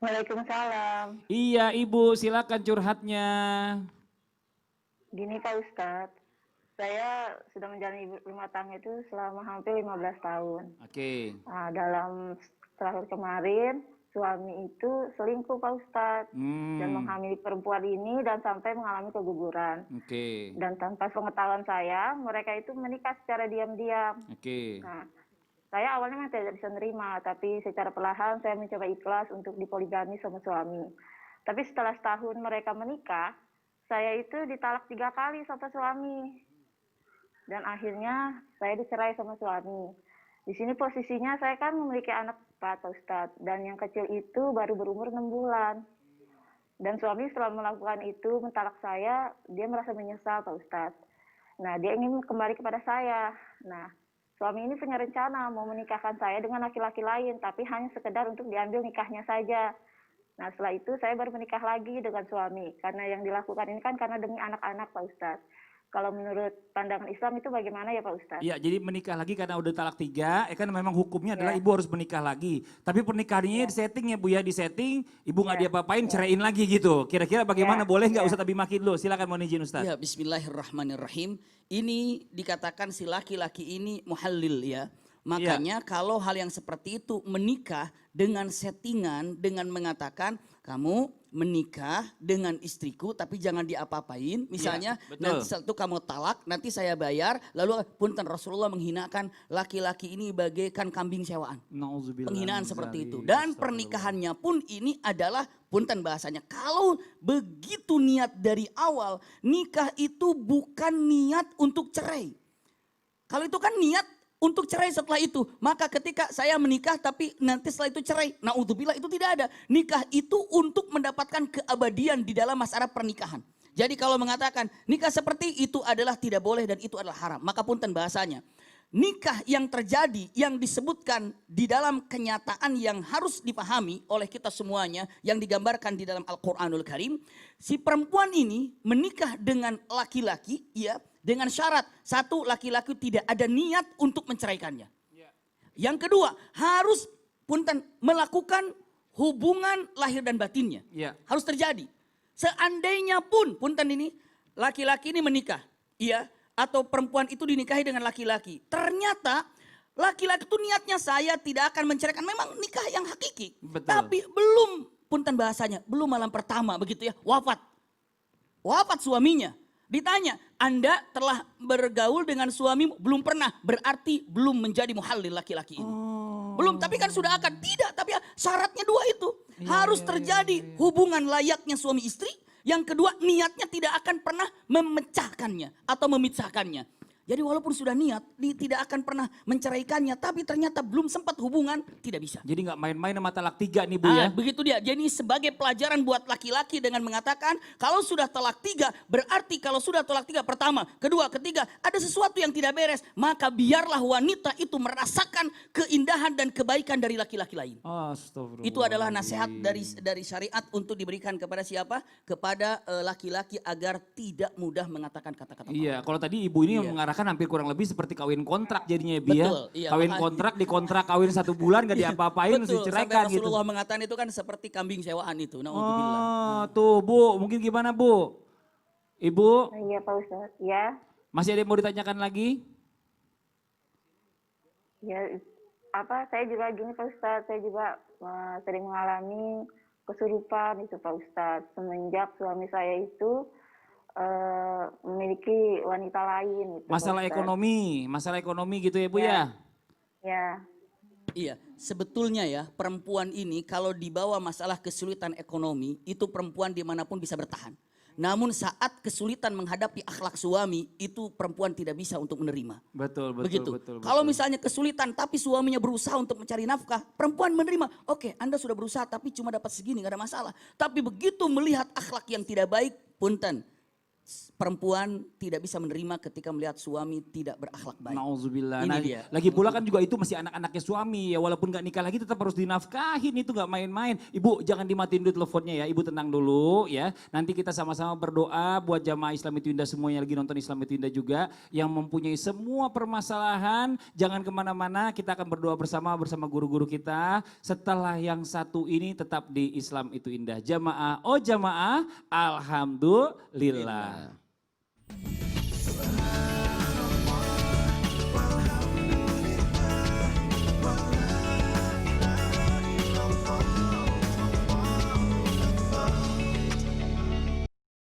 Waalaikumsalam. Iya Ibu, silakan curhatnya. Gini Pak Ustadz, saya sudah menjalani rumah tangga itu selama hampir 15 tahun. Oke. Nah, dalam terakhir kemarin, suami itu selingkuh Pak Ustadz. Dan Hmm, menghamili perempuan ini dan sampai mengalami keguguran. oke. Dan tanpa pengetahuan saya, mereka itu menikah secara diam-diam. Oke. Nah, saya awalnya memang tidak bisa menerima, tapi secara perlahan saya mencoba ikhlas untuk dipoligami sama suami. Tapi setelah setahun mereka menikah, saya itu ditalak 3 kali sama suami. Dan akhirnya saya dicerai sama suami. Di sini posisinya saya kan memiliki anak 4, Pak Ustadz. Dan yang kecil itu baru berumur 6 bulan. Dan suami setelah melakukan itu, mentalak saya, dia merasa menyesal Pak Ustadz. Nah, dia ingin kembali kepada saya. Nah, suami ini punya rencana mau menikahkan saya dengan laki-laki lain, tapi hanya sekedar untuk diambil nikahnya saja. Nah, setelah itu saya baru menikah lagi dengan suami. Karena yang dilakukan ini kan karena demi anak-anak Pak Ustadz. Kalau menurut pandangan Islam itu bagaimana ya Pak Ustadz? Iya, jadi menikah lagi karena udah talak 3, kan memang hukumnya adalah Ya, ibu harus menikah lagi. Tapi pernikahannya ya, di setting ya Bu ya, di setting, ibu nggak ya, diapa-apain, ya, ceraiin lagi gitu. Kira-kira bagaimana, ya, boleh nggak ya, Ustadz Abi Maki dulu? Silakan mohon izin Ustadz. Ya, bismillahirrahmanirrahim. Ini dikatakan si laki-laki ini muhallil ya. Iya, Makanya kalau hal yang seperti itu menikah dengan settingan, dengan mengatakan kamu menikah dengan istriku tapi jangan diapa-apain. Misalnya betul. nanti satu kamu talak, nanti saya bayar. Lalu punten Rasulullah menghinakan laki-laki ini bagaikan kambing sewaan. Nauzubillah Penghinaan min seperti itu. dzalik. Dan Astagfirullah. pernikahannya pun ini adalah punten bahasanya. Kalau begitu niat dari awal, nikah itu bukan niat untuk cerai. Kalau itu kan niat untuk cerai setelah itu. Maka ketika saya menikah tapi nanti setelah itu cerai. Naudzubillah itu tidak ada. Nikah itu untuk mendapatkan keabadian di dalam masalah pernikahan. Jadi kalau mengatakan nikah seperti itu adalah tidak boleh dan itu adalah haram. Maka punten bahasanya. Nikah yang terjadi yang disebutkan di dalam kenyataan yang harus dipahami oleh kita semuanya yang digambarkan di dalam Al-Qur'anul Karim, si perempuan ini menikah dengan laki-laki ya dengan syarat satu, laki-laki tidak ada niat untuk menceraikannya. Yang kedua, harus punten melakukan hubungan lahir dan batinnya. Iya. Harus terjadi. Seandainya pun punten ini laki-laki ini menikah, iya, atau perempuan itu dinikahi dengan laki-laki. Ternyata laki-laki itu niatnya saya tidak akan menceraikan. Memang nikah yang hakiki. Betul. Tapi belum punten bahasanya, belum malam pertama begitu ya, wafat. Wafat suaminya. Ditanya, Anda telah bergaul dengan suamimu? Belum pernah, berarti belum menjadi muhallil laki-laki ini. Belum, tapi kan sudah akan. Tidak, tapi syaratnya dua itu. Harus terjadi hubungan layaknya suami istri. Yang kedua, niatnya tidak akan pernah memecahkannya atau memisahkannya. Jadi walaupun sudah niat, tidak akan pernah menceraikannya, tapi ternyata belum sempat hubungan, tidak bisa. Jadi nggak main-main sama talak 3 nih Bu ya. Begitu dia. Jadi sebagai pelajaran buat laki-laki dengan mengatakan kalau sudah talak 3 berarti kalau sudah talak 3 pertama, kedua, ketiga ada sesuatu yang tidak beres. Maka biarlah wanita itu merasakan keindahan dan kebaikan dari laki-laki lain. Astagfirullah. Itu adalah nasihat dari syariat untuk diberikan kepada siapa? Kepada laki-laki agar tidak mudah mengatakan kata-kata. Iya, kalau tadi ibu ini Iya. mengarahkan hampir kurang lebih seperti kawin kontrak jadinya ya Bi ya. Betul, iya, Kawin makanya. kontrak, dikontrak kawin 1 bulan gak diapa-apain, Betul, sampai diceraikan gitu. Rasulullah mengatakan itu kan seperti kambing sewaan itu. Naudzubillah. Oh, tuh Bu, mungkin gimana Bu? Ibu, iya Pak Ustadz. Ya, masih ada yang mau ditanyakan lagi? ya saya juga gini Pak Ustadz, saya juga sering mengalami kesurupan itu Pak Ustadz. Semenjak suami saya itu memiliki wanita lain gitu, Pak Ustadz. Masalah ekonomi gitu ya Bu ya? Ya, Iya, sebetulnya ya perempuan ini kalau dibawa masalah kesulitan ekonomi itu perempuan dimanapun bisa bertahan. Namun saat kesulitan menghadapi akhlak suami itu perempuan tidak bisa untuk menerima. Betul, Begitu. betul. Kalau misalnya kesulitan tapi suaminya berusaha untuk mencari nafkah, perempuan menerima. Oke, Anda sudah berusaha tapi cuma dapat segini, gak ada masalah. Tapi begitu melihat akhlak yang tidak baik, punten. perempuan tidak bisa menerima ketika melihat suami tidak berakhlak baik. Nauzubillah. Ini Nah, dia. lagi pula kan juga itu masih anak-anaknya suami ya, walaupun gak nikah lagi tetap harus dinafkahin, itu gak main-main. Ibu jangan dimatiin dulu teleponnya ya, ibu tenang dulu ya. Nanti kita sama-sama berdoa buat jamaah Islam Itu Indah semuanya lagi nonton Islam Itu Indah juga, yang mempunyai semua permasalahan, jangan kemana-mana, kita akan berdoa bersama guru-guru kita. Setelah yang satu ini tetap di Islam Itu Indah. Jamaah, oh jamaah, alhamdulillah.